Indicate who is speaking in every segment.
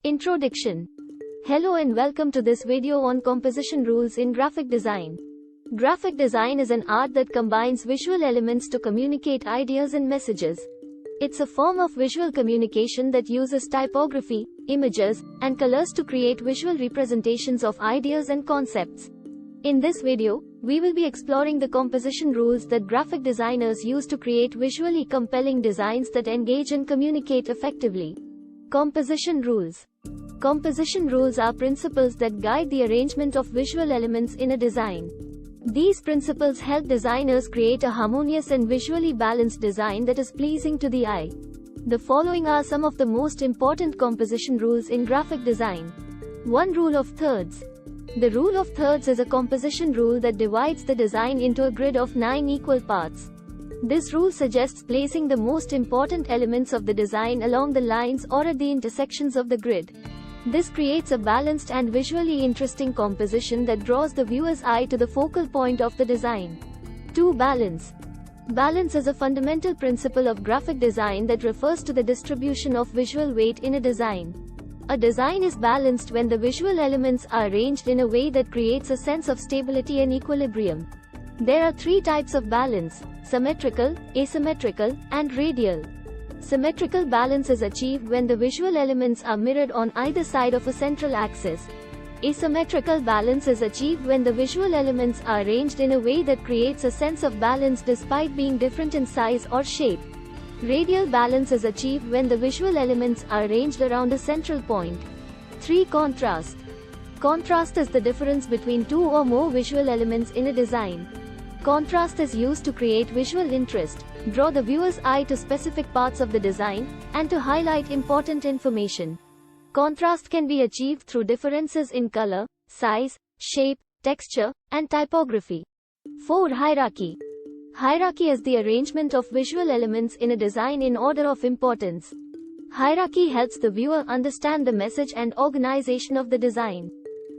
Speaker 1: Introduction. Hello and welcome to this video on composition rules in graphic design. Graphic design is an art that combines visual elements to communicate ideas and messages. It's a form of visual communication that uses typography, images, and colors to create visual representations of ideas and concepts. In this video, we will be exploring the composition rules that graphic designers use to create visually compelling designs that engage and communicate effectively. Composition rules. Composition rules are principles that guide the arrangement of visual elements in a design. These principles help designers create a harmonious and visually balanced design that is pleasing to the eye. The following are some of the most important composition rules in graphic design. 1. Rule of thirds. The rule of thirds is a composition rule that divides the design into a grid of 9 equal parts. This rule suggests placing the most important elements of the design along the lines or at the intersections of the grid. This creates a balanced and visually interesting composition that draws the viewer's eye to the focal point of the design. 2. Balance. Balance is a fundamental principle of graphic design that refers to the distribution of visual weight in a design. A design is balanced when the visual elements are arranged in a way that creates a sense of stability and equilibrium. There are 3 types of balance: symmetrical, asymmetrical, and radial. Symmetrical balance is achieved when the visual elements are mirrored on either side of a central axis. Asymmetrical balance is achieved when the visual elements are arranged in a way that creates a sense of balance despite being different in size or shape. Radial balance is achieved when the visual elements are arranged around a central point. 3. Contrast. Contrast is the difference between 2 or more visual elements in a design. Contrast is used to create visual interest, draw the viewer's eye to specific parts of the design, and to highlight important information. Contrast can be achieved through differences in color, size, shape, texture, and typography. 4. Hierarchy. Hierarchy is the arrangement of visual elements in a design in order of importance. Hierarchy helps the viewer understand the message and organization of the design.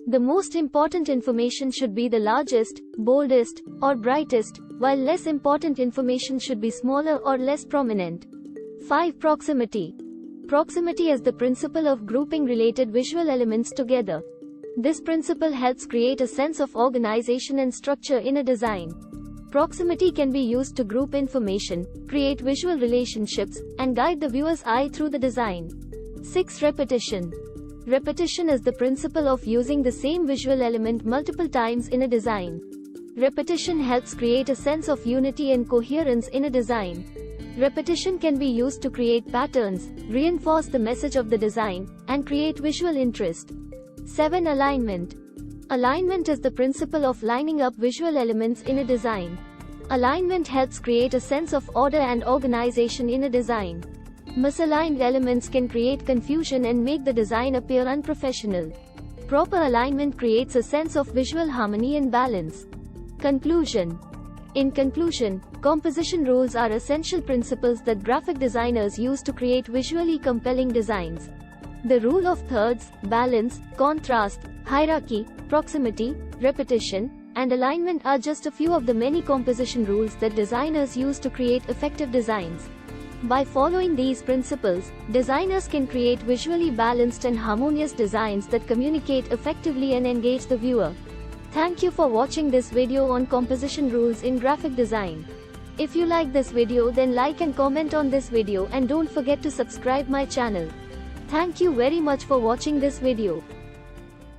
Speaker 1: The most important information should be the largest, boldest, or brightest, while less important information should be smaller or less prominent. 5. Proximity. Proximity is the principle of grouping related visual elements together. This principle helps create a sense of organization and structure in a design. Proximity can be used to group information, create visual relationships, and guide the viewer's eye through the design. 6. Repetition. Repetition is the principle of using the same visual element multiple times in a design. Repetition helps create a sense of unity and coherence in a design. Repetition can be used to create patterns, reinforce the message of the design, and create visual interest. 7. Alignment. Alignment is the principle of lining up visual elements in a design. Alignment helps create a sense of order and organization in a design. Misaligned elements can create confusion and make the design appear unprofessional. Proper alignment creates a sense of visual harmony and balance. Conclusion. In conclusion, composition rules are essential principles that graphic designers use to create visually compelling designs. The rule of thirds, balance, contrast, hierarchy, proximity, repetition, and alignment are just a few of the many composition rules that designers use to create effective designs. By following these principles, designers can create visually balanced and harmonious designs that communicate effectively and engage the viewer. Thank you for watching this video on composition rules in graphic design. If you like this video, then like and comment on this video, and don't forget to subscribe my channel. Thank you very much for watching this video.